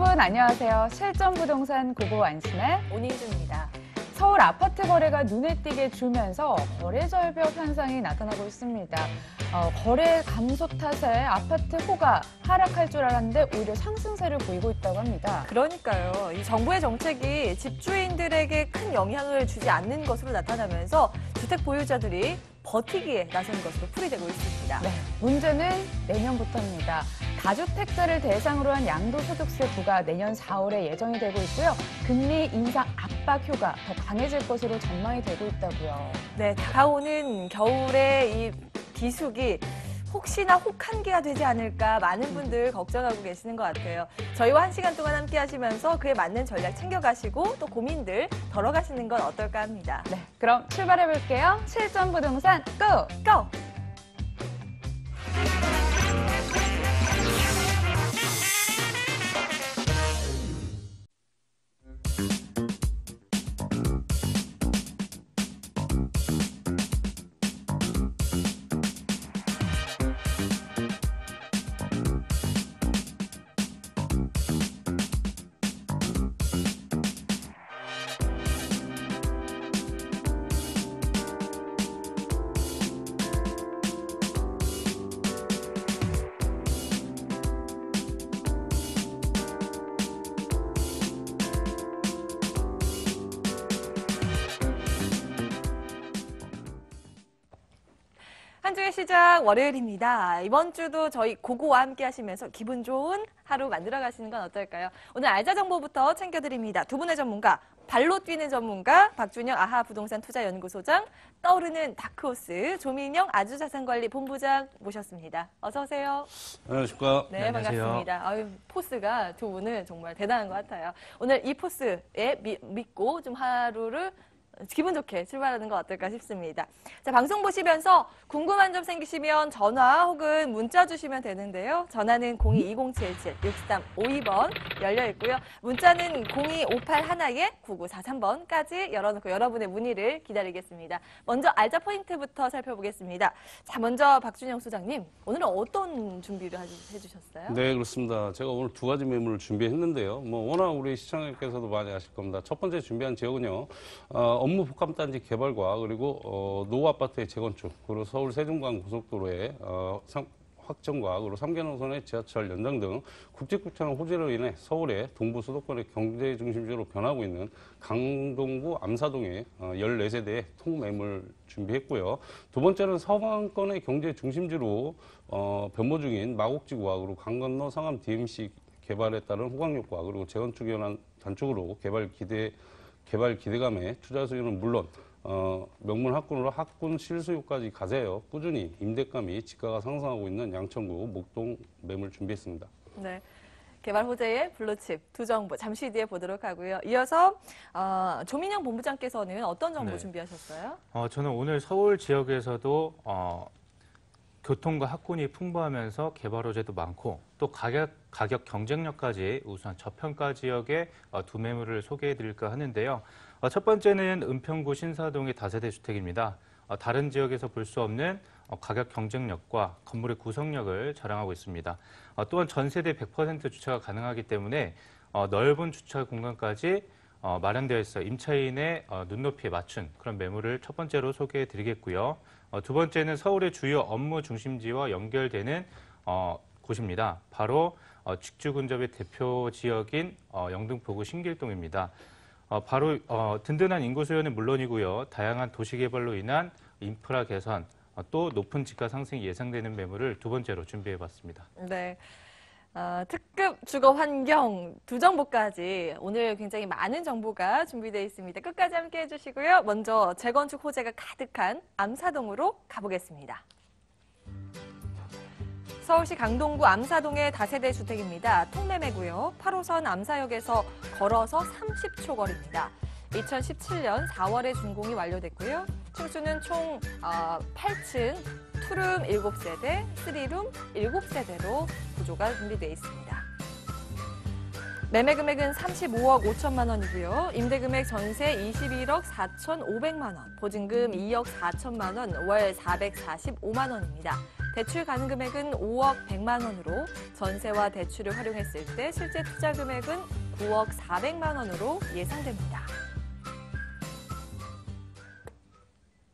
여러분 안녕하세요. 실전부동산 고고 안심의 오닝주입니다. 서울 아파트 거래가 눈에 띄게 줄면서 거래 절벽 현상이 나타나고 있습니다. 거래 감소 탓에 아파트 호가 하락할 줄 알았는데 오히려 상승세를 보이고 있다고 합니다. 그러니까요. 이 정부의 정책이 집주인들에게 큰 영향을 주지 않는 것으로 나타나면서 주택 보유자들이 버티기에 나서는 것으로 풀이되고 있습니다. 네, 문제는 내년부터입니다. 다주택자를 대상으로 한 양도소득세 부과 내년 4월에 예정이 되고 있고요. 금리 인상 압박 효과 더 강해질 것으로 전망이 되고 있다고요. 네, 다가오는 겨울의 이 비수기 혹시나 혹한기가 되지 않을까 많은 분들 걱정하고 계시는 것 같아요. 저희와 1시간 동안 함께 하시면서 그에 맞는 전략 챙겨가시고 또 고민들 덜어가시는 건 어떨까 합니다. 네, 그럼 출발해볼게요. 실전부동산 고! 고! 한 주의 시작 월요일입니다. 이번 주도 저희 고고와 함께 하시면서 기분 좋은 하루 만들어 가시는 건 어떨까요? 오늘 알짜 정보부터 챙겨드립니다. 두 분의 전문가, 발로 뛰는 전문가 박준영 아하 부동산 투자연구소장, 떠오르는 다크호스 조민영 아주자산관리 본부장 모셨습니다. 어서 오세요. 안녕하십니까. 네, 안녕하세요. 반갑습니다. 아유, 포스가 두 분은 정말 대단한 것 같아요. 오늘 이 포스에 믿고 좀 하루를 기분 좋게 출발하는 거 어떨까 싶습니다. 자, 방송 보시면서 궁금한 점 생기시면 전화 혹은 문자 주시면 되는데요. 전화는 02-2077-6352번 열려 있고요. 문자는 0258-9943번까지 열어놓고 여러분의 문의를 기다리겠습니다. 먼저 알짜 포인트부터 살펴보겠습니다. 자, 먼저 박준영 소장님, 오늘은 어떤 준비를 해주셨어요? 네, 그렇습니다. 제가 오늘 두 가지 매물을 준비했는데요. 워낙 우리 시청자께서도 많이 아실 겁니다. 첫 번째 준비한 지역은요. 업무 복합단지 개발과 그리고 노후 아파트의 재건축, 그리고 서울 세종간 고속도로의 확정과 그리고 3개 노선의 지하철 연장 등 국제급행 호재로 인해 서울의 동부 수도권의 경제 중심지로 변하고 있는 강동구 암사동의 14세대의 통매물 준비했고요. 두 번째는 서방권의 경제 중심지로 변모 중인 마곡지구와 그리고 강 건너 상암 DMC 개발에 따른 호강력과 그리고 재건축에 관한 단축으로 개발 기대감에 투자 수요는 물론 명문 학군으로 학군 실수요까지 가세하여 꾸준히 임대감이 지가가 상승하고 있는 양천구 목동 매물 준비했습니다. 네. 개발 호재의 블루칩 두 정보 잠시 뒤에 보도록 하고요. 이어서 조민영 본부장께서는 어떤 정보 준비하셨어요? 저는 오늘 서울 지역에서도 교통과 학군이 풍부하면서 개발 호재도 많고 또 가격 경쟁력까지 우수한 저평가 지역의 두 매물을 소개해 드릴까 하는데요. 첫 번째는 은평구 신사동의 다세대 주택입니다. 다른 지역에서 볼 수 없는 가격 경쟁력과 건물의 구성력을 자랑하고 있습니다. 또한 전세대 100% 주차가 가능하기 때문에 넓은 주차 공간까지 마련되어 있어 임차인의 눈높이에 맞춘 그런 매물을 첫 번째로 소개해 드리겠고요. 두 번째는 서울의 주요 업무 중심지와 연결되는 곳입니다. 바로 직주 근접의 대표 지역인 영등포구 신길동입니다. 바로 든든한 인구 수요는 물론이고요. 다양한 도시 개발로 인한 인프라 개선, 또 높은 집가 상승이 예상되는 매물을 두 번째로 준비해봤습니다. 네. 특급 주거 환경 두 정보까지 오늘 굉장히 많은 정보가 준비되어 있습니다. 끝까지 함께 해주시고요. 먼저 재건축 호재가 가득한 암사동으로 가보겠습니다. 서울시 강동구 암사동의 다세대 주택입니다. 통매매고요. 8호선 암사역에서 걸어서 30초 거리입니다. 2017년 4월에 준공이 완료됐고요. 층수는 총 8층, 투룸 7세대, 3룸 7세대로 구조가 준비되어 있습니다. 매매 금액은 35억 5천만 원이고요. 임대금액 전세 21억 4,500만 원, 보증금 2억 4천만 원, 월 445만 원입니다. 대출 가능 금액은 5억 100만 원으로 전세와 대출을 활용했을 때 실제 투자 금액은 9억 400만 원으로 예상됩니다.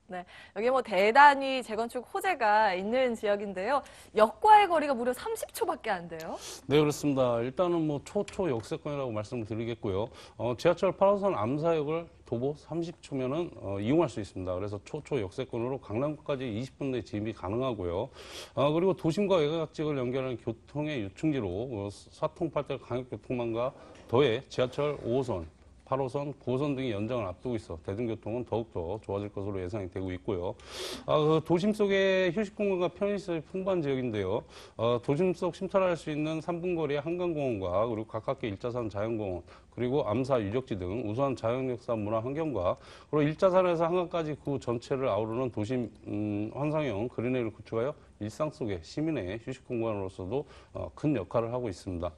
네, 여기 뭐 대단히 재건축 호재가 있는 지역인데요. 역과의 거리가 무려 30초밖에 안 돼요. 네, 그렇습니다. 일단은 뭐 초초 역세권이라고 말씀을 드리겠고요. 지하철 8호선 암사역을 도보 30초면은 이용할 수 있습니다. 그래서 초초 역세권으로 강남구까지 20분 내 진입이 가능하고요. 그리고 도심과 외곽 지역을 연결하는 교통의 유충지로 사통팔달 광역교통망과 더해 지하철 5호선 8호선, 9호선 등이 연장을 앞두고 있어 대중교통은 더욱더 좋아질 것으로 예상이 되고 있고요. 도심 속에 휴식공간과 편의시설이 풍부한 지역인데요. 도심 속 심탈할 수 있는 3분 거리의 한강공원과 그리고 가깝게 일자산 자연공원, 그리고 암사, 유적지 등 우수한 자연역사 문화 환경과 그리고 일자산에서 한강까지 그 전체를 아우르는 도심 환상형 그린웨이를 구축하여 일상 속의 시민의 휴식 공간으로서도 큰 역할을 하고 있습니다.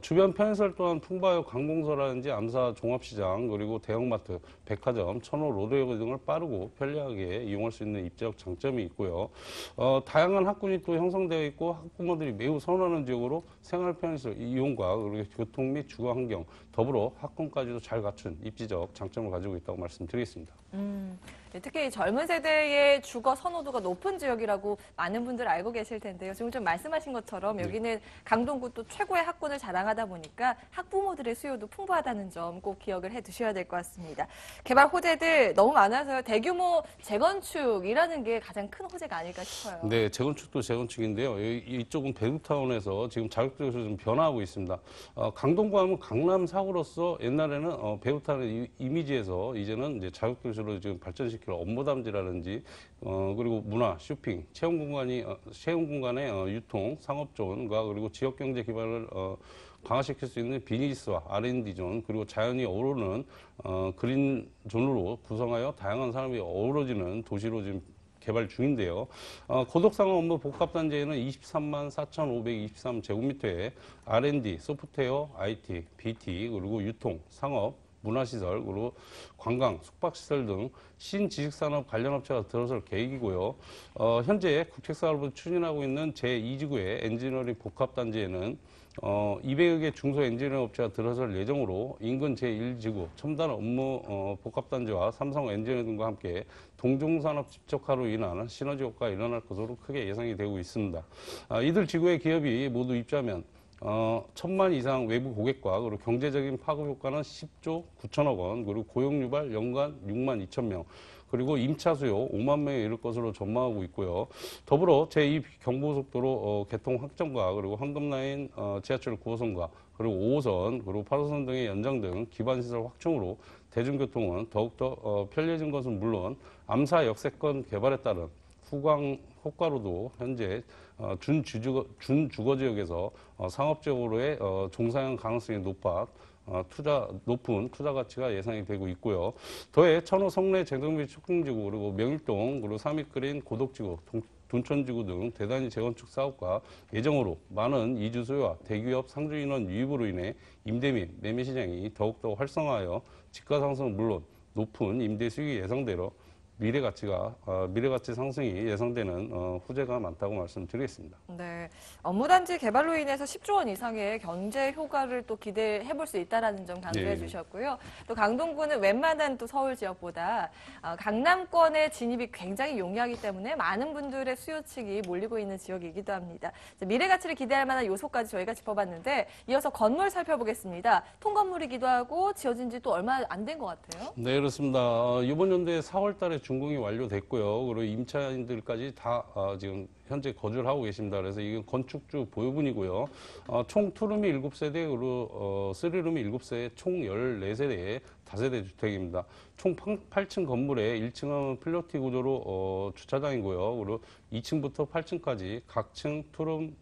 주변 편의시설 또한 풍부하여 관공서라든지 암사 종합시장 그리고 대형마트, 백화점, 천호, 로드웨이 등을 빠르고 편리하게 이용할 수 있는 입지적 장점이 있고요. 다양한 학군이 또 형성되어 있고 학부모들이 매우 선호하는 지역으로 생활 편의시설 이용과 그리고 교통 및 주거 환경 더불어 학군까지도 잘 갖춘 입지적 장점을 가지고 있다고 말씀드리겠습니다. 특히 젊은 세대의 주거 선호도가 높은 지역이라고 많은 분들 알고 계실 텐데요. 지금 좀 말씀하신 것처럼 여기는 강동구 또 최고의 학군을 자랑하다 보니까 학부모들의 수요도 풍부하다는 점 꼭 기억을 해두셔야 될 것 같습니다. 개발 호재들 너무 많아서요. 대규모 재건축이라는 게 가장 큰 호재가 아닐까 싶어요. 네, 재건축도 재건축인데요. 이쪽은 배두타운에서 지금 자격지구에서 좀 변화하고 있습니다. 강동구 하면 강남 사구로서 옛날에는 배두타운 이미지에서 이제는 이제 자격지구로 지금 발전시킬 업무담지라든지 그리고 문화, 쇼핑, 체험 공간의 유통, 상업존과 그리고 지역 경제 기반을 강화시킬 수 있는 비즈니스와 R&D 존 그리고 자연이 어우러는 그린 존으로 구성하여 다양한 사람이 어우러지는 도시로 지금 개발 중인데요. 고덕상업 업무 복합단지에는 23만 4,523제곱미터의 R&D, 소프트웨어, IT, BT, 그리고 유통, 상업, 문화시설, 그리고 관광, 숙박시설 등 신지식산업 관련 업체가 들어설 계획이고요. 현재 국책사업을 추진하고 있는 제2지구의 엔지니어링 복합단지에는 200여 개 중소 엔지니어링 업체가 들어설 예정으로 인근 제1지구 첨단 업무 복합단지와 삼성 엔지니어링 등과 함께 동종산업 집적화로 인한 시너지 효과가 일어날 것으로 크게 예상이 되고 있습니다. 이들 지구의 기업이 모두 입주하면 1,000만 이상 외부 고객과 그리고 경제적인 파급 효과는 10조 9천억 원, 그리고 고용 유발 연간 6만 2천 명, 그리고 임차 수요 5만 명에 이를 것으로 전망하고 있고요. 더불어 제2 경부고속도로 개통 확정과 그리고 황금라인 지하철 9호선과 그리고 5호선 그리고 8호선 등의 연장 등 기반시설 확충으로 대중교통은 더욱더 편리해진 것은 물론 암사 역세권 개발에 따른 후광 효과로도 현재 준주거 지역에서 상업적으로의 종사형 가능성이 높은 투자 가치가 예상이 되고 있고요. 더해 천호 성내 재정비 촉진지구 그리고 명일동 그리고 삼익그린 고덕지구 둔촌지구 등 대단히 재건축 사업과 예정으로 많은 이주 수요와 대기업 상주 인원 유입으로 인해 임대 및 매매 시장이 더욱더 활성화하여 집가 상승은 물론 높은 임대 수익이 예상되어 미래 가치 상승이 예상되는 호재가 많다고 말씀드리겠습니다. 네, 업무단지 개발로 인해서 10조 원 이상의 경제 효과를 또 기대해 볼 수 있다라는 점 강조해 주셨고요. 또 강동구는 웬만한 또 서울 지역보다 강남권의 진입이 굉장히 용이하기 때문에 많은 분들의 수요층이 몰리고 있는 지역이기도 합니다. 미래 가치를 기대할 만한 요소까지 저희가 짚어봤는데 이어서 건물 살펴보겠습니다. 통건물이기도 하고 지어진 지 또 얼마 안 된 것 같아요. 네, 그렇습니다. 이번 연도에 4월 달에 준공이 완료됐고요. 그리고 임차인들까지 다 지금 현재 거주를 하고 계십니다. 그래서 이건 건축주 보유분이고요. 총 투룸이 7세대, 그리고 3룸이 7세대, 총 14세대의 다세대 주택입니다. 총 8층 건물에 1층은 필로티 구조로 주차장이고요. 그리고 2층부터 8층까지 각층 투룸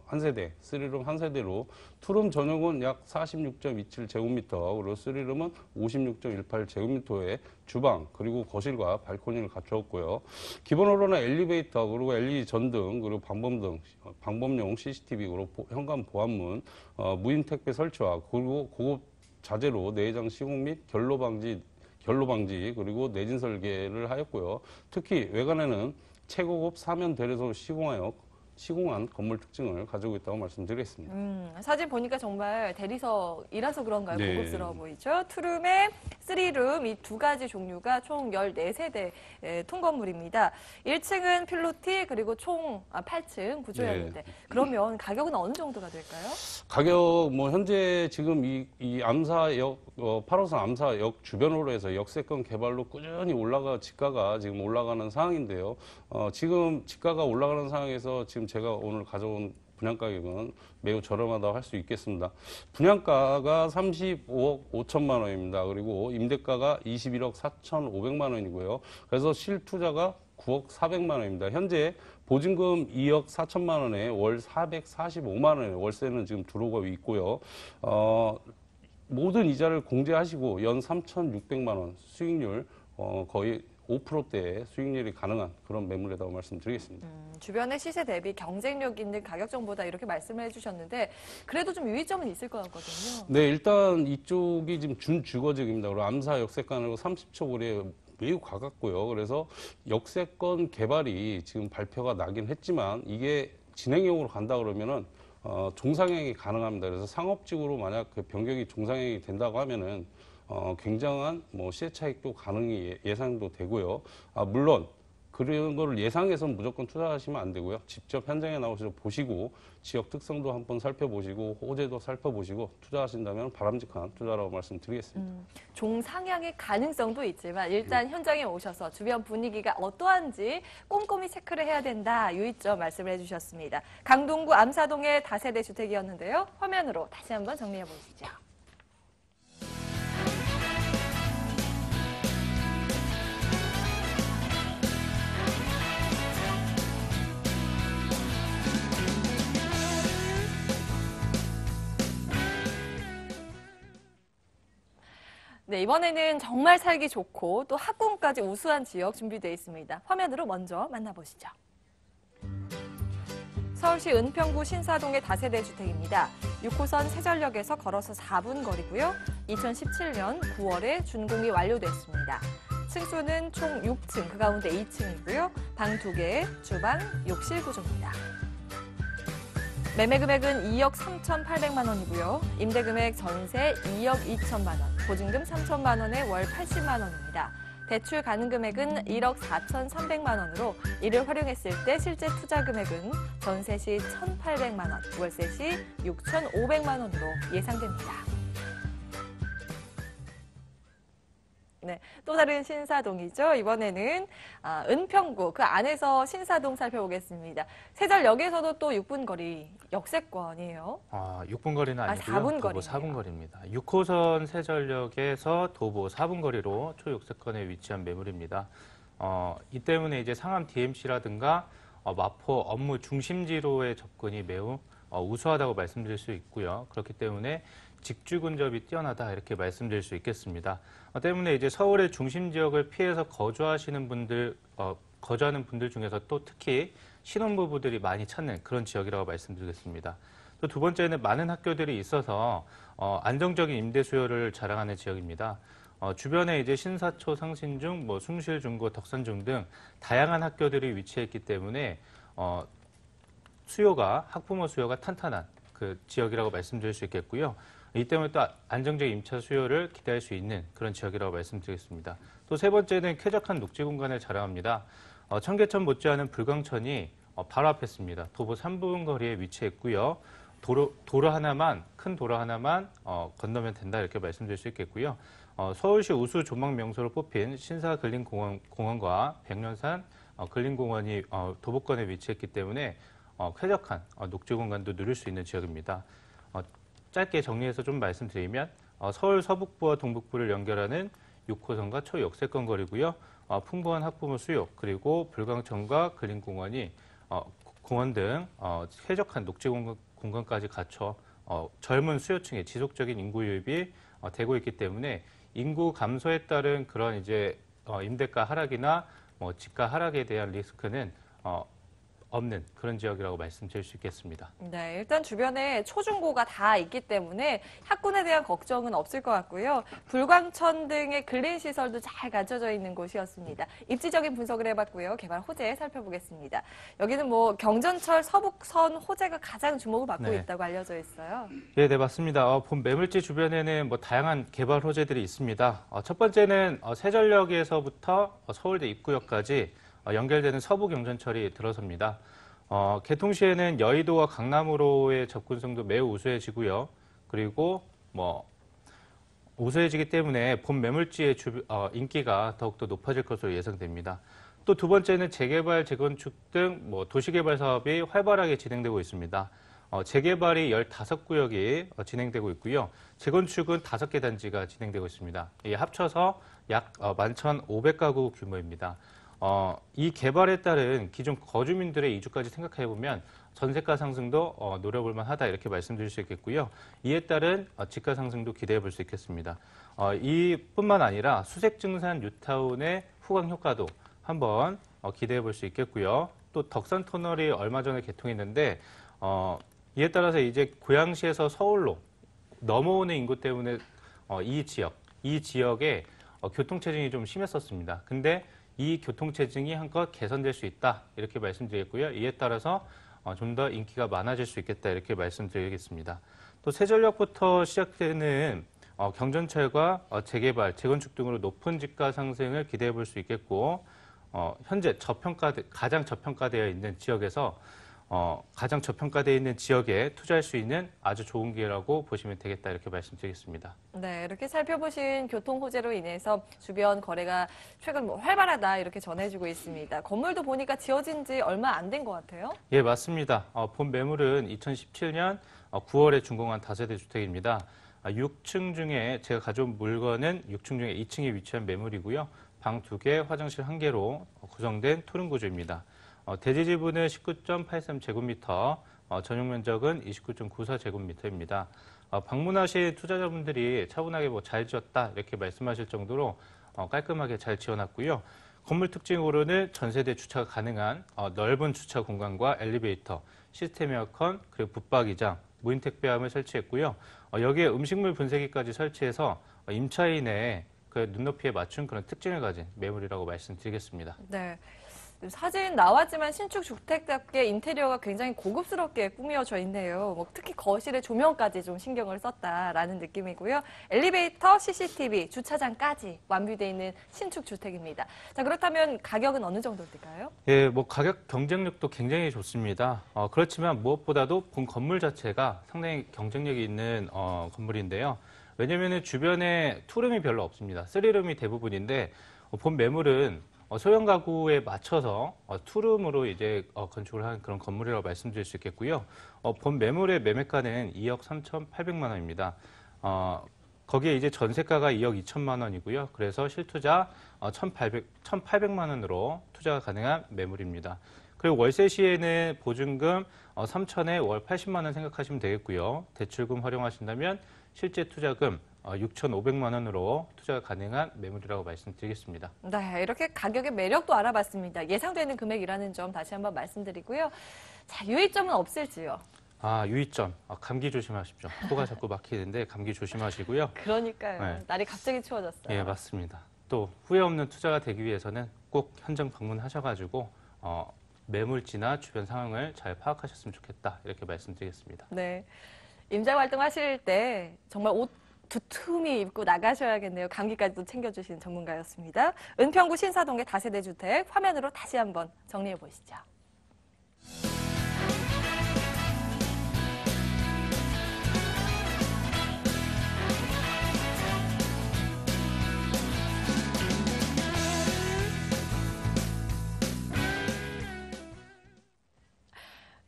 한 세대, 3룸 한 세대로 투룸 전용은 약 46.27제곱미터, 그리고 3룸은 56.18제곱미터의 주방, 그리고 거실과 발코니를 갖추었고요. 기본으로는 엘리베이터, 그리고 LED 전등, 그리고 방범용 CCTV, 그리고 현관 보안문, 무인 택배 설치와 그리고 고급 자재로 내장 시공 및 결로 방지, 그리고 내진 설계를 하였고요. 특히 외관에는 최고급 사면 대리석을 시공한 건물 특징을 가지고 있다고 말씀드리겠습니다. 사진 보니까 정말 대리석이라서 그런가요? 네. 고급스러워 보이죠? 투룸에 3룸 이 두 가지 종류가 총 14세대 통건물입니다. 1층은 필로티 그리고 총 8층 구조였는데 그러면 가격은 어느 정도가 될까요? 가격 뭐 현재 지금 이 암사역 8호선 암사역 주변으로 해서 역세권 개발로 꾸준히 지가가 지금 올라가는 상황인데요. 지금 지가가 올라가는 상황에서 지금 제가 오늘 가져온 분양 가격은 매우 저렴하다고 할 수 있겠습니다. 분양가가 35억 5천만 원입니다. 그리고 임대가가 21억 4,500만 원이고요. 그래서 실투자가 9억 400만 원입니다. 현재 보증금 2억 4천만 원에 월 445만 원의 월세는 지금 들어오고 있고요. 모든 이자를 공제하시고 연 3,600만 원 수익률 거의 5%대의 수익률이 가능한 그런 매물이라고 말씀드리겠습니다. 주변의 시세 대비 경쟁력 있는 가격정보다 이렇게 말씀을 해주셨는데 그래도 좀 유의점은 있을 것 같거든요. 네, 일단 이쪽이 지금 준주거지입니다. 그리고 암사 역세권으로 30초 거리에 매우 가깝고요. 그래서 역세권 개발이 지금 발표가 나긴 했지만 이게 진행형으로 간다 그러면은 종상행이 가능합니다. 그래서 상업지구로 만약 그 변경이 종상행이 된다고 하면은 굉장한 뭐 시세 차익도 가능이 예상도 되고요. 물론 그런 거를 예상해서는 무조건 투자하시면 안 되고요. 직접 현장에 나오셔서 보시고 지역 특성도 한번 살펴보시고 호재도 살펴보시고 투자하신다면 바람직한 투자라고 말씀드리겠습니다. 종상향의 가능성도 있지만 일단 현장에 오셔서 주변 분위기가 어떠한지 꼼꼼히 체크를 해야 된다. 유의점 말씀을 해주셨습니다. 강동구 암사동의 다세대 주택이었는데요. 화면으로 다시 한번 정리해 보시죠. 네, 이번에는 정말 살기 좋고 또 학군까지 우수한 지역 준비되어 있습니다. 화면으로 먼저 만나보시죠. 서울시 은평구 신사동의 다세대 주택입니다. 6호선 세전역에서 걸어서 4분 거리고요. 2017년 9월에 준공이 완료됐습니다. 층수는 총 6층, 그 가운데 2층이고요. 방 2개, 주방, 욕실 구조입니다. 매매 금액은 2억 3,800만 원이고요. 임대 금액 전세 2억 2천만 원, 보증금 3천만 원에 월 80만 원입니다. 대출 가능 금액은 1억 4,300만 원으로 이를 활용했을 때 실제 투자 금액은 전세 시 1,800만 원, 월세 시 6,500만 원으로 예상됩니다. 네, 또 다른 신사동이죠. 이번에는 은평구 그 안에서 신사동 살펴보겠습니다. 세전역에서도 또 6분 거리 역세권이에요. 6분 거리는 아니고요. 4분 도보 거리네요. 4분 거리입니다. 6호선 세전역에서 도보 4분 거리로 초역세권에 위치한 매물입니다. 이 때문에 이제 상암 DMC라든가 마포 업무 중심지로의 접근이 매우 우수하다고 말씀드릴 수 있고요. 그렇기 때문에 직주 근접이 뛰어나다 이렇게 말씀드릴 수 있겠습니다. 때문에 이제 서울의 중심 지역을 피해서 거주하시는 분들, 거주하는 분들 중에서 또 특히 신혼부부들이 많이 찾는 그런 지역이라고 말씀드리겠습니다. 또 두 번째는 많은 학교들이 있어서 안정적인 임대 수요를 자랑하는 지역입니다. 주변에 이제 신사초, 상신중, 숭실중고, 덕산중 등 다양한 학교들이 위치했기 때문에 학부모 수요가 탄탄한 그 지역이라고 말씀드릴 수 있겠고요. 이 때문에 또 안정적인 임차 수요를 기대할 수 있는 그런 지역이라고 말씀드리겠습니다. 또 세 번째는 쾌적한 녹지 공간을 자랑합니다. 청계천 못지않은 불광천이 바로 앞에 있습니다. 도보 3분 거리에 위치했고요. 큰 도로 하나만 건너면 된다 이렇게 말씀드릴 수 있겠고요. 서울시 우수 조망 명소로 뽑힌 신사 근린공원과 백년산 근린공원이 도보권에 위치했기 때문에 쾌적한 녹지 공간도 누릴 수 있는 지역입니다. 짧게 정리해서 좀 말씀드리면 서울 서북부와 동북부를 연결하는 6호선과 초역세권 거리고요. 풍부한 학부모 수요 그리고 불광천과 근린공원이 공원 등 쾌적한 녹지 공간까지 갖춰 젊은 수요층의 지속적인 인구 유입이 되고 있기 때문에 인구 감소에 따른 그런 이제 임대가 하락이나 지가 하락에 대한 리스크는 없는 그런 지역이라고 말씀드릴 수 있겠습니다. 네, 일단 주변에 초중고가 다 있기 때문에 학군에 대한 걱정은 없을 것 같고요. 불광천 등의 근린 시설도 잘 갖춰져 있는 곳이었습니다. 입지적인 분석을 해봤고요. 개발 호재 살펴보겠습니다. 여기는 뭐 경전철 서북선 호재가 가장 주목을 받고 네. 있다고 알려져 있어요. 네, 맞습니다. 본 매물지 주변에는 뭐 다양한 개발 호재들이 있습니다. 첫 번째는 세전역에서부터 서울대 입구역까지 연결되는 서부 경전철이 들어섭니다. 개통 시에는 여의도와 강남으로의 접근성도 매우 우수해지고요. 그리고 우수해지기 때문에 본 매물지의 인기가 더욱더 높아질 것으로 예상됩니다. 또 두 번째는 재개발, 재건축 등 도시개발 사업이 활발하게 진행되고 있습니다. 재개발이 15구역이 진행되고 있고요. 재건축은 5개 단지가 진행되고 있습니다. 합쳐서 약 11,500가구 규모입니다. 이 개발에 따른 기존 거주민들의 이주까지 생각해보면 전세가 상승도 노려볼 만하다 이렇게 말씀드릴 수 있겠고요. 이에 따른 집가 상승도 기대해 볼 수 있겠습니다. 이뿐만 아니라 수색증산 뉴타운의 후광 효과도 한번 기대해 볼 수 있겠고요. 또 덕산 터널이 얼마 전에 개통했는데 이에 따라서 이제 고양시에서 서울로 넘어오는 인구 때문에 이 지역에 교통체증이 좀 심했었습니다. 근데 이 교통체증이 한껏 개선될 수 있다 이렇게 말씀드리겠고요. 이에 따라서 좀 더 인기가 많아질 수 있겠다 이렇게 말씀드리겠습니다. 또 세전역부터 시작되는 경전철과 재개발, 재건축 등으로 높은 집가 상승을 기대해 볼 수 있겠고 현재 가장 저평가되어 있는 지역에서 가장 저평가되어 있는 지역에 투자할 수 있는 아주 좋은 기회라고 보시면 되겠다 이렇게 말씀드리겠습니다. 네, 이렇게 살펴보신 교통 호재로 인해서 주변 거래가 최근 활발하다 이렇게 전해지고 있습니다. 건물도 보니까 지어진 지 얼마 안 된 것 같아요? 예, 맞습니다. 본 매물은 2017년 9월에 준공한 다세대 주택입니다. 6층 중에 제가 가져온 물건은 6층 중에 2층에 위치한 매물이고요. 방 2개, 화장실 1개로 구성된 토른 구조입니다. 대지 지분은 19.83제곱미터, 전용 면적은 29.94제곱미터입니다. 방문하신 투자자분들이 차분하게 잘 지었다 이렇게 말씀하실 정도로 깔끔하게 잘 지어놨고요. 건물 특징으로는 전세대 주차가 가능한 넓은 주차 공간과 엘리베이터, 시스템 에어컨, 그리고 붙박이장, 무인 택배함을 설치했고요. 여기에 음식물 분쇄기까지 설치해서 임차인의 그 눈높이에 맞춘 그런 특징을 가진 매물이라고 말씀드리겠습니다. 네. 사진 나왔지만 신축 주택답게 인테리어가 굉장히 고급스럽게 꾸며져 있네요. 특히 거실에 조명까지 좀 신경을 썼다라는 느낌이고요. 엘리베이터, CCTV, 주차장까지 완비되어 있는 신축 주택입니다. 자, 그렇다면 가격은 어느 정도 될까요? 예, 가격 경쟁력도 굉장히 좋습니다. 그렇지만 무엇보다도 본 건물 자체가 상당히 경쟁력이 있는 건물인데요. 왜냐하면 주변에 투룸이 별로 없습니다. 쓰리룸이 대부분인데 본 매물은 소형 가구에 맞춰서 투룸으로 이제 건축을 한 그런 건물이라고 말씀드릴 수 있겠고요. 본 매물의 매매가는 2억 3,800만 원입니다. 거기에 이제 전세가가 2억 2천만 원이고요. 그래서 실투자 1,800만 원으로 투자가 가능한 매물입니다. 그리고 월세 시에는 보증금 3천에 월 80만 원 생각하시면 되겠고요. 대출금 활용하신다면 실제 투자금 6,500만 원으로 투자가 가능한 매물이라고 말씀드리겠습니다. 네, 이렇게 가격의 매력도 알아봤습니다. 예상되는 금액이라는 점 다시 한번 말씀드리고요. 자, 유의점은 없을지요? 유의점. 감기 조심하십시오. 코가 자꾸 막히는데 감기 조심하시고요. 그러니까요. 네. 날이 갑자기 추워졌어요. 예, 맞습니다. 또 후회 없는 투자가 되기 위해서는 꼭 현장 방문하셔가지고 매물지나 주변 상황을 잘 파악하셨으면 좋겠다 이렇게 말씀드리겠습니다. 네, 임장 활동하실 때 정말 옷 두툼히 입고 나가셔야겠네요. 감기까지도 챙겨주신 전문가였습니다. 은평구 신사동의 다세대 주택 화면으로 다시 한번 정리해 보시죠.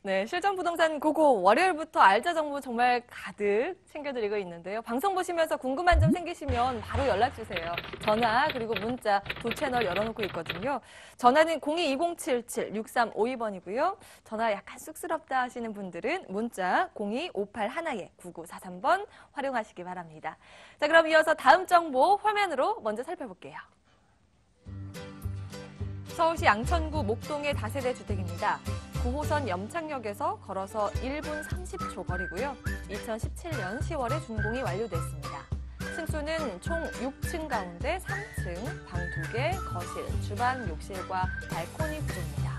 네, 실전부동산 고고 월요일부터 알짜 정보 정말 가득 챙겨드리고 있는데요. 방송 보시면서 궁금한 점 생기시면 바로 연락주세요. 전화 그리고 문자 두 채널 열어놓고 있거든요. 전화는 02-2077-6352번이고요. 전화 약간 쑥스럽다 하시는 분들은 문자 02-5811-9943번 활용하시기 바랍니다. 자, 그럼 이어서 다음 정보 화면으로 먼저 살펴볼게요. 서울시 양천구 목동의 다세대 주택입니다. 9호선 염창역에서 걸어서 1분 30초 거리고요. 2017년 10월에 준공이 완료됐습니다. 층수는 총 6층 가운데 3층, 방 2개, 거실, 주방, 욕실과 발코니 구조입니다.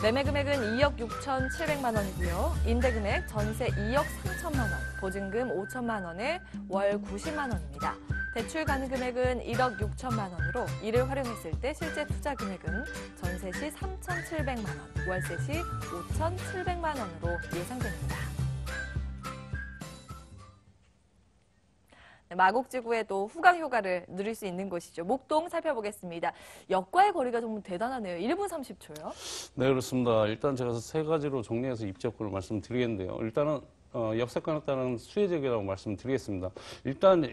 매매 금액은 2억 6,700만 원이고요. 임대 금액 전세 2억 3천만 원, 보증금 5천만 원에 월 90만 원입니다. 대출 가능 금액은 1억 6천만 원으로 이를 활용했을 때 실제 투자 금액은 전세 시 3,700만 원, 월세 시 5,700만 원으로 예상됩니다. 마곡지구에도 후광 효과를 누릴 수 있는 곳이죠. 목동 살펴보겠습니다. 역과의 거리가 정말 대단하네요. 1분 30초요. 네, 그렇습니다. 일단 제가 세 가지로 정리해서 입지역구를 말씀드리겠는데요. 일단은 역세권에 따른 수혜 지역이라고 말씀드리겠습니다. 일단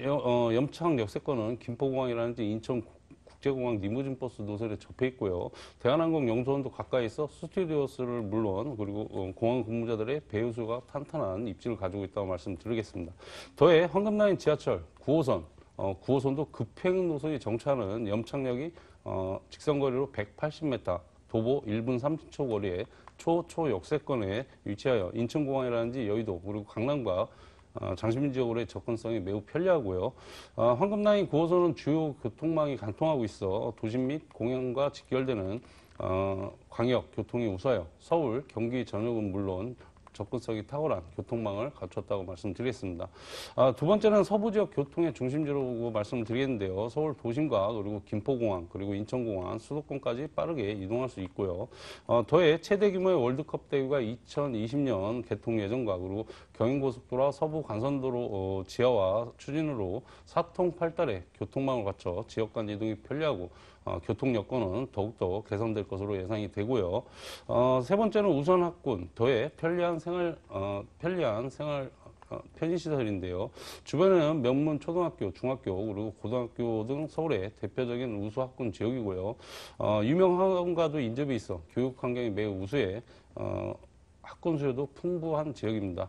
염창 역세권은 김포공항이라든지 인천 국제공항 리무진 버스 노선에 접해 있고요. 대한항공 영수원도 가까이 있어 스튜디오스를 물론 그리고 공항 근무자들의 배우수가 탄탄한 입지를 가지고 있다고 말씀드리겠습니다. 더해 황금라인 지하철 9호선, 9호선도 급행 노선이 정차하는 염창역이 직선거리로 180m, 도보 1분 30초 거리에 초역세권에 위치하여 인천공항이라든지 여의도 그리고 강남과 장시민 지역으로의 접근성이 매우 편리하고요. 황금라인 9호선은 주요 교통망이 관통하고 있어 도심 및 공항과 직결되는 광역 교통이 우수하여 서울, 경기 전역은 물론 접근성이 탁월한 교통망을 갖췄다고 말씀드리겠습니다. 두 번째는 서부 지역 교통의 중심지로 말씀을 드리겠는데요. 서울 도심과 그리고 김포공항 그리고 인천공항, 수도권까지 빠르게 이동할 수 있고요. 더해 최대 규모의 월드컵 대회가 2020년 개통 예정과 그리고 경인고속도로와 서부 간선도로 지하화 추진으로 사통팔달의 교통망을 갖춰 지역 간 이동이 편리하고 교통 여건은 더욱더 개선될 것으로 예상이 되고요. 세 번째는 우선 학군, 더해 편리한 생활 편의시설인데요. 주변에는 명문 초등학교, 중학교, 그리고 고등학교 등 서울의 대표적인 우수 학군 지역이고요. 유명 학원과도 인접이 있어 교육 환경이 매우 우수해 학군 수요도 풍부한 지역입니다.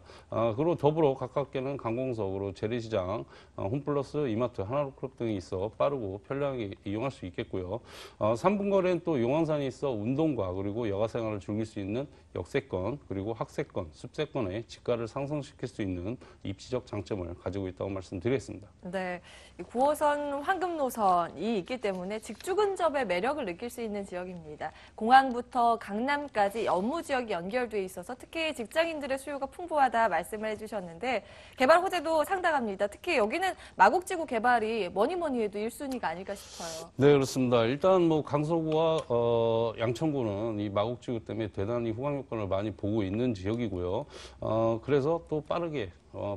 그리고 더불어 가깝게는 강공석으로 재래시장, 홈플러스, 이마트, 하나로클럽 등이 있어 빠르고 편리하게 이용할 수 있겠고요. 3분 거리엔 또 용왕산이 있어 운동과 그리고 여가 생활을 즐길 수 있는 역세권, 그리고 학세권, 습세권의 집가를 상승시킬 수 있는 입지적 장점을 가지고 있다고 말씀드리겠습니다. 네, 9호선 황금노선이 있기 때문에 직주 근접의 매력을 느낄 수 있는 지역입니다. 공항부터 강남까지 업무 지역이 연결돼 있어서 특히 직장인들의 수요가 풍부하다 말씀을 해주셨는데 개발 호재도 상당합니다. 특히 여기는 마곡지구 개발이 뭐니 해도 1순위가 아닐까 싶어요. 네, 그렇습니다. 일단 뭐 강서구와 양천구는 이 마곡지구 때문에 대단히 후광 효과를 많이 보고 있는 지역이고요. 그래서 또 빠르게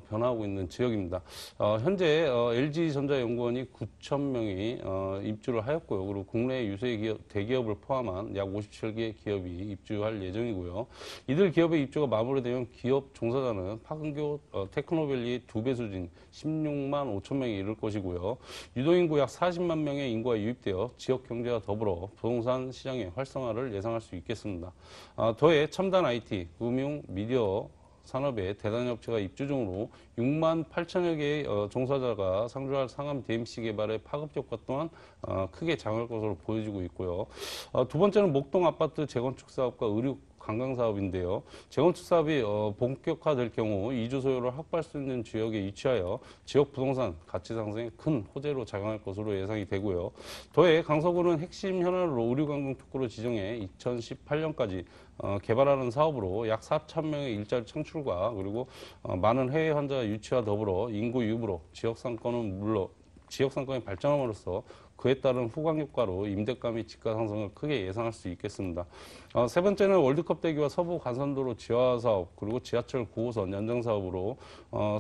변화하고 있는 지역입니다. 현재 LG전자연구원이 9,000명이 입주를 하였고요. 그리고 국내 유수의 기업, 대기업을 포함한 약 57개의 기업이 입주할 예정이고요. 이들 기업의 입주가 마무리되면 기업 종사자는 파근교 테크노밸리 2배 수준 16만 5천 명에 이를 것이고요. 유동인구 약 40만 명의 인구가 유입되어 지역 경제와 더불어 부동산 시장의 활성화를 예상할 수 있겠습니다. 더해 첨단 IT, 금융, 미디어 산업의 대단히 업체가 입주 중으로 6만 8천여 개의 종사자가 상주할 상암 DMC 개발의 파급 효과 또한 크게 장할 것으로 보여지고 있고요. 두 번째는 목동 아파트 재건축 사업과 의류 관광 사업인데요. 재건축 사업이 본격화될 경우 이주 소요를 확보할 수 있는 지역에 위치하여 지역 부동산 가치 상승에 큰 호재로 작용할 것으로 예상이 되고요. 더해 강서구는 핵심 현안으로 의료관광 특구로 지정해 2018년까지 개발하는 사업으로 약 4,000명의 일자리 창출과 그리고 많은 해외 환자 유치와 더불어 인구 유입으로 지역 상권이 발전함으로써 그에 따른 후광 효과로 임대가 및 집가 상승을 크게 예상할 수 있겠습니다. 세 번째는 월드컵 대기와 서부 간선도로 지하 사업 그리고 지하철 9호선 연장 사업으로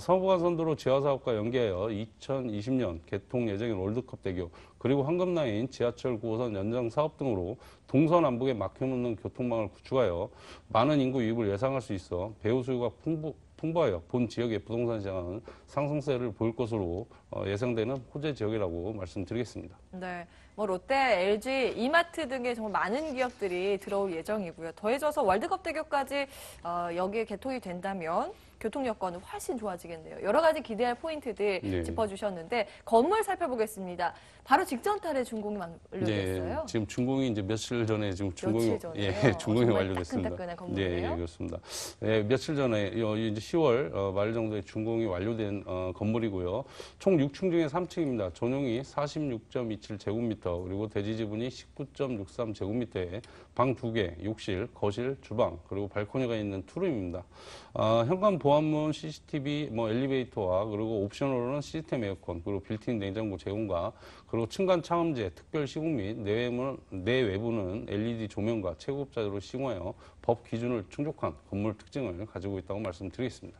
서부 간선도로 지하 사업과 연계하여 2020년 개통 예정인 월드컵 대교 그리고 황금라인 지하철 9호선 연장 사업 등으로 동서남북에 막혀있는 교통망을 구축하여 많은 인구 유입을 예상할 수 있어 배우 수요가 풍부하여 본 지역의 부동산 시장은 상승세를 보일 것으로 예상되는 호재 지역이라고 말씀드리겠습니다. 네, 뭐 롯데, LG, 이마트 등의 정말 많은 기업들이 들어올 예정이고요. 더해져서 월드컵 대교까지 여기에 개통이 된다면 교통 여건은 훨씬 좋아지겠네요. 여러 가지 기대할 포인트들 네. 짚어주셨는데 건물 살펴보겠습니다. 바로 직전 달에 준공이 완료됐어요. 네, 지금 준공이 이제 며칠 전에 지금 준공이 며칠 전에요? 준공이 정말 완료됐습니다. 따끈따끈한 건물이에요? 네, 그렇습니다. 네, 며칠 전에 이제 10월 말 정도에 준공이 완료된 건물이고요. 총 6층 중에 3층입니다. 전용이 46.27제곱미터 그리고 대지 지분이 19.63제곱미터에 방 2개, 욕실, 거실, 주방 그리고 발코니가 있는 투룸입니다. 현관 보안문, CCTV, 엘리베이터와 그리고 옵션으로는 시스템 에어컨 그리고 빌트인 냉장고 제공과 그리고 층간 차음제, 특별 시공 및 내외부는 LED 조명과 최고급자재로 시공하여 법 기준을 충족한 건물 특징을 가지고 있다고 말씀드리겠습니다.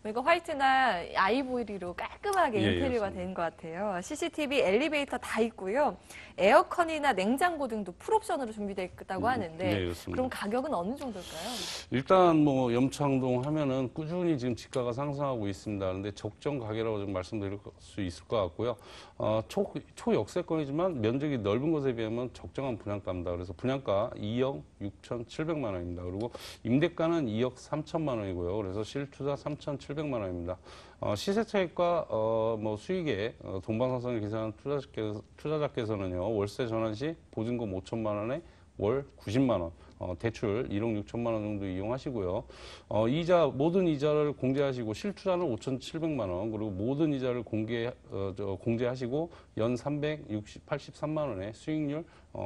이거 화이트나 아이보리로 깔끔하게 예, 인테리어가 그렇습니다. 된 것 같아요. CCTV, 엘리베이터 다 있고요. 에어컨이나 냉장고 등도 풀옵션으로 준비되어 있다고 하는데 네, 그렇습니다. 그럼 가격은 어느 정도일까요? 일단 염창동 하면은 꾸준히 지금 지가가 상승하고 있습니다. 그런데 적정 가격이라고 좀 말씀드릴 수 있을 것 같고요. 초역세권이지만 면적이 넓은 것에 비하면 적정한 분양가입니다. 그래서 분양가 2억 6,700만 원입니다. 그리고 임대가는 2억 3천만 원이고요. 그래서 실투자 3,700만 원입니다. 시세 차익과 수익에 동방사선을 계산한 투자자께서는요 월세 전환 시 보증금 5천만 원에 월 90만 원, 대출 1억 6천만 원 정도 이용하시고요. 모든 이자를 공제하시고 실투자는 5,700만 원, 그리고 모든 이자를 공제하시고 연 383만 원의 수익률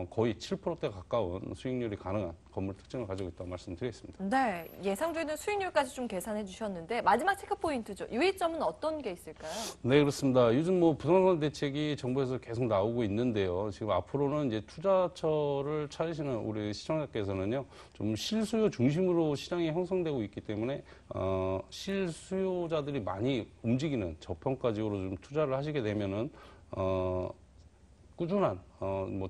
거의 7%대 가까운 수익률이 가능한 건물 특징을 가지고 있다고 말씀드리겠습니다. 네, 예상되는 수익률까지 좀 계산해 주셨는데 마지막 체크 포인트죠. 유의점은 어떤 게 있을까요? 네, 그렇습니다. 요즘 부동산 대책이 정부에서 계속 나오고 있는데요. 지금 앞으로는 이제 투자처를 차리시는 우리 시청자께서는요, 좀 실수요 중심으로 시장이 형성되고 있기 때문에 실수요자들이 많이 움직이는 저평가 지역으로 좀 투자를 하시게 되면은 꾸준한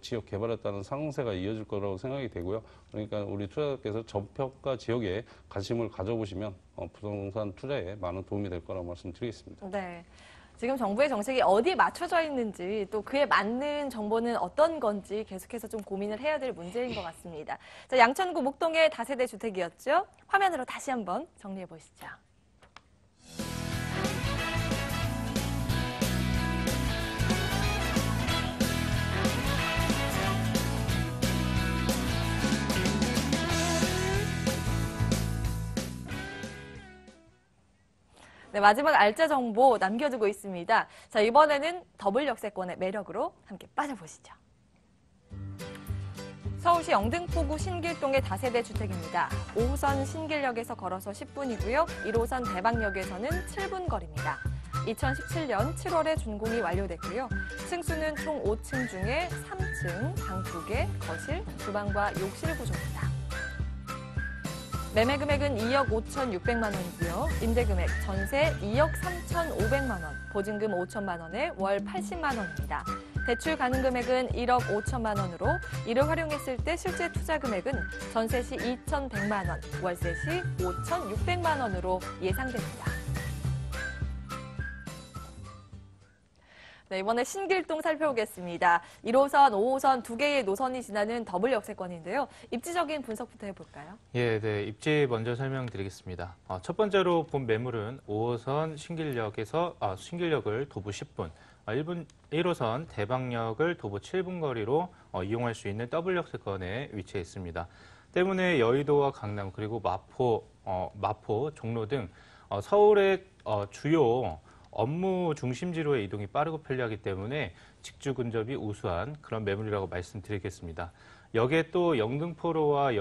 지역 개발에 따른 상승세가 이어질 거라고 생각이 되고요. 그러니까 우리 투자자께서 저평가 지역에 관심을 가져보시면 부동산 투자에 많은 도움이 될 거라고 말씀드리겠습니다. 네. 지금 정부의 정책이 어디에 맞춰져 있는지 또 그에 맞는 정보는 어떤 건지 계속해서 좀 고민을 해야 될 문제인 것 같습니다. 자, 양천구 목동의 다세대 주택이었죠. 화면으로 다시 한번 정리해 보시죠. 네, 마지막 알짜 정보 남겨두고 있습니다. 자, 이번에는 더블 역세권의 매력으로 함께 빠져보시죠. 서울시 영등포구 신길동의 다세대 주택입니다. 5호선 신길역에서 걸어서 10분이고요. 1호선 대방역에서는 7분 거리입니다. 2017년 7월에 준공이 완료됐고요. 층수는 총 5층 중에 3층, 방 2개, 거실, 주방과 욕실 구조입니다. 매매 금액은 2억 5,600만 원이고요. 임대 금액 전세 2억 3,500만 원, 보증금 5천만 원에 월 80만 원입니다. 대출 가능 금액은 1억 5천만 원으로 이를 활용했을 때 실제 투자 금액은 전세 시 2,100만 원, 월세 시 5,600만 원으로 예상됩니다. 네, 이번에 신길동 살펴보겠습니다. 1호선, 5호선 두 개의 노선이 지나는 더블 역세권인데요. 입지적인 분석부터 해볼까요? 예, 네. 입지 먼저 설명드리겠습니다. 첫 번째로 본 매물은 5호선 신길역을 도보 10분, 1호선 대방역을 도보 7분 거리로 이용할 수 있는 더블 역세권에 위치해 있습니다. 때문에 여의도와 강남 그리고 마포, 종로 등 서울의 주요 업무 중심지로의 이동이 빠르고 편리하기 때문에 직주 근접이 우수한 그런 매물이라고 말씀드리겠습니다. 여기에 또 영등포로와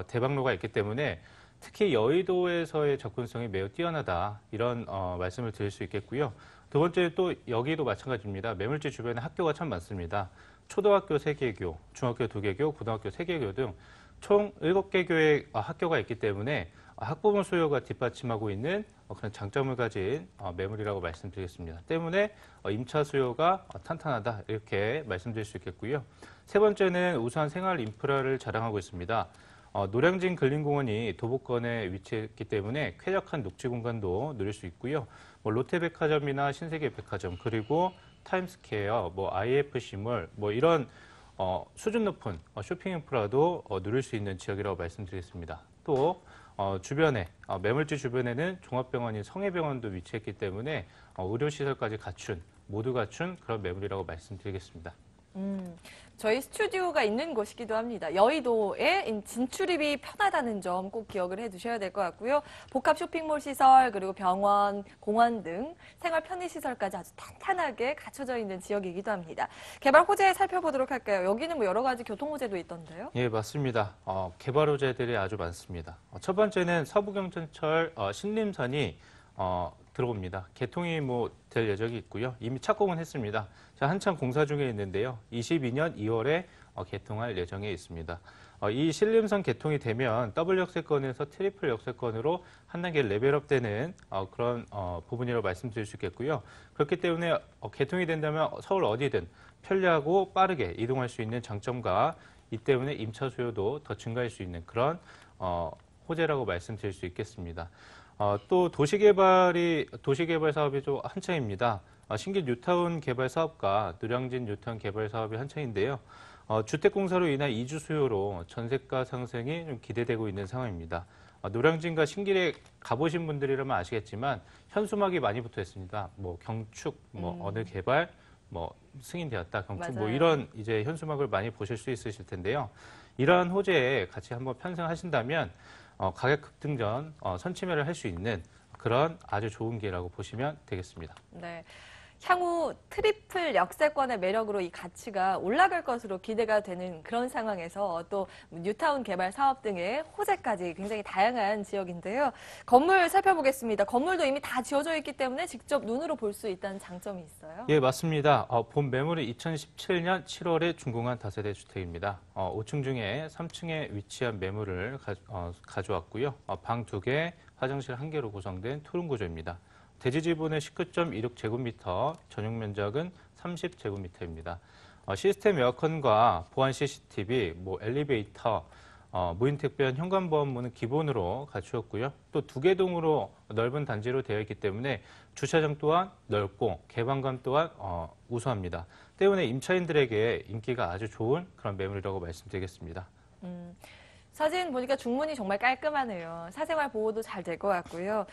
대방로가 있기 때문에 특히 여의도에서의 접근성이 매우 뛰어나다 이런 말씀을 드릴 수 있겠고요. 두 번째 또 여기도 마찬가지입니다. 매물지 주변에 학교가 참 많습니다. 초등학교 3개교, 중학교 2개교, 고등학교 3개교 등 총 7개교의 학교가 있기 때문에 학부모 수요가 뒷받침하고 있는 그런 장점을 가진 매물이라고 말씀드리겠습니다. 때문에 임차 수요가 탄탄하다 이렇게 말씀드릴 수 있겠고요. 세 번째는 우수한 생활 인프라를 자랑하고 있습니다. 노량진 근린공원이 도보권에 위치했기 때문에 쾌적한 녹지 공간도 누릴 수 있고요. 롯데백화점이나 신세계백화점 그리고 타임스퀘어, IFC몰 이런 수준 높은 쇼핑 인프라도 누릴 수 있는 지역이라고 말씀드리겠습니다. 또 주변에 매물지 주변에는 종합병원인 성혜병원도 위치했기 때문에 의료시설까지 모두 갖춘 그런 매물이라고 말씀드리겠습니다. 저희 스튜디오가 있는 곳이기도 합니다. 여의도에 진출입이 편하다는 점 꼭 기억을 해두셔야 될 것 같고요. 복합 쇼핑몰 시설, 그리고 병원, 공원 등 생활 편의시설까지 아주 탄탄하게 갖춰져 있는 지역이기도 합니다. 개발 호재 살펴보도록 할까요? 여기는 뭐 여러 가지 교통 호재도 있던데요? 예, 맞습니다. 개발 호재들이 아주 많습니다. 첫 번째는 서부경전철 신림선이 들어옵니다. 개통이 될 예정이 있고요. 이미 착공은 했습니다. 한창 공사 중에 있는데요. 22년 2월에 개통할 예정에 있습니다. 이 신림선 개통이 되면 더블 역세권에서 트리플 역세권으로 한 단계 레벨업되는 그런 부분이라고 말씀드릴 수 있겠고요. 그렇기 때문에 개통이 된다면 서울 어디든 편리하고 빠르게 이동할 수 있는 장점과 이 때문에 임차 수요도 더 증가할 수 있는 그런 호재라고 말씀드릴 수 있겠습니다. 또 도시개발 사업이 좀 한창입니다. 신길 뉴타운 개발 사업과 노량진 뉴타운 개발 사업이 한창인데요. 주택공사로 인한 이주 수요로 전세가 상승이 좀 기대되고 있는 상황입니다. 노량진과 신길에 가보신 분들이라면 아시겠지만 현수막이 많이 붙어 있습니다. 경축, 어느 개발, 승인되었다, 경축, 맞아요. 이런 이제 현수막을 많이 보실 수 있으실 텐데요. 이러한 호재에 같이 한번 편승하신다면 가격 급등전 선취매를 할 수 있는 그런 아주 좋은 기회라고 보시면 되겠습니다. 네. 향후 트리플 역세권의 매력으로 이 가치가 올라갈 것으로 기대가 되는 그런 상황에서 또 뉴타운 개발 사업 등의 호재까지 굉장히 다양한 지역인데요. 건물 살펴보겠습니다. 건물도 이미 다 지어져 있기 때문에 직접 눈으로 볼 수 있다는 장점이 있어요. 예, 맞습니다. 본 매물은 2017년 7월에 준공한 다세대 주택입니다. 5층 중에 3층에 위치한 매물을 가져왔고요. 방 2개, 화장실 1개로 구성된 투룸 구조입니다. 대지 지분은 19.26제곱미터, 전용 면적은 30제곱미터입니다. 시스템 에어컨과 보안 CCTV, 엘리베이터, 무인택배한 현관보안문은 기본으로 갖추었고요. 또 2개 동으로 넓은 단지로 되어 있기 때문에 주차장 또한 넓고 개방감 또한 우수합니다. 때문에 임차인들에게 인기가 아주 좋은 그런 매물이라고 말씀드리겠습니다. 사진 보니까 중문이 정말 깔끔하네요. 사생활 보호도 잘 될 것 같고요.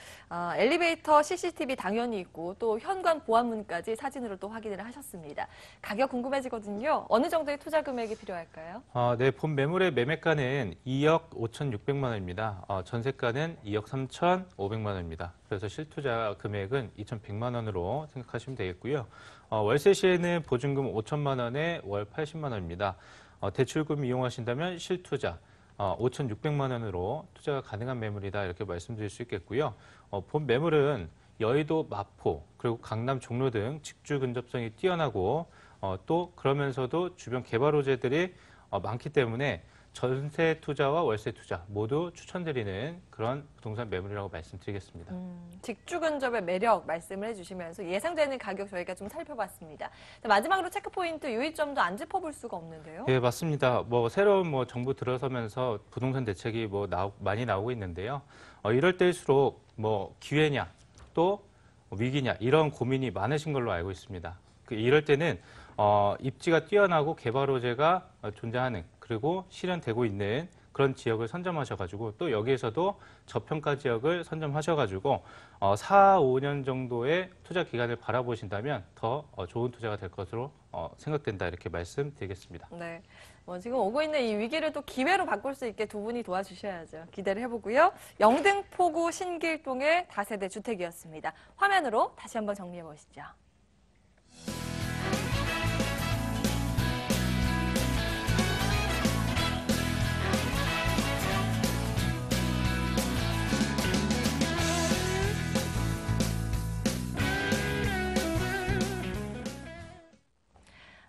엘리베이터, CCTV 당연히 있고 또 현관 보안문까지 사진으로 또 확인을 하셨습니다. 가격 궁금해지거든요. 어느 정도의 투자 금액이 필요할까요? 네, 본 매물의 매매가는 2억 5,600만 원입니다. 전세가는 2억 3,500만 원입니다. 그래서 실투자 금액은 2,100만 원으로 생각하시면 되겠고요. 월세 시에는 보증금 5천만 원에 월 80만 원입니다. 대출금 이용하신다면 실투자 5,600만 원으로 투자가 가능한 매물이다 이렇게 말씀드릴 수 있겠고요. 본 매물은 여의도 마포 그리고 강남 종로 등 직주 근접성이 뛰어나고 또 그러면서도 주변 개발 호재들이 많기 때문에 전세 투자와 월세 투자 모두 추천드리는 그런 부동산 매물이라고 말씀드리겠습니다. 직주 근접의 매력 말씀을 해주시면서 예상되는 가격 저희가 좀 살펴봤습니다. 마지막으로 체크포인트 유의점도 안 짚어볼 수가 없는데요. 네, 맞습니다. 새로운 정부 들어서면서 부동산 대책이 많이 나오고 있는데요. 이럴 때일수록 기회냐 또 위기냐 이런 고민이 많으신 걸로 알고 있습니다. 이럴 때는 입지가 뛰어나고 개발 호재가 존재하는 그리고 실현되고 있는 그런 지역을 선점하셔가지고 또 여기에서도 저평가 지역을 선점하셔가지고 4, 5년 정도의 투자 기간을 바라보신다면 더 좋은 투자가 될 것으로 생각된다 이렇게 말씀드리겠습니다. 네, 지금 오고 있는 이 위기를 또 기회로 바꿀 수 있게 두 분이 도와주셔야죠. 기대를 해보고요. 영등포구 신길동의 다세대 주택이었습니다. 화면으로 다시 한번 정리해 보시죠.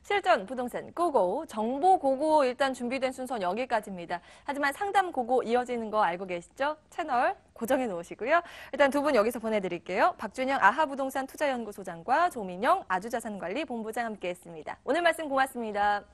실전 부동산 고고, 정보 고고 일단 준비된 순서는 여기까지입니다. 하지만 상담 고고 이어지는 거 알고 계시죠? 채널 고정해 놓으시고요. 일단 두 분 여기서 보내드릴게요. 박준영 아하부동산 투자연구소장과 조민영 아주자산관리 본부장 함께했습니다. 오늘 말씀 고맙습니다.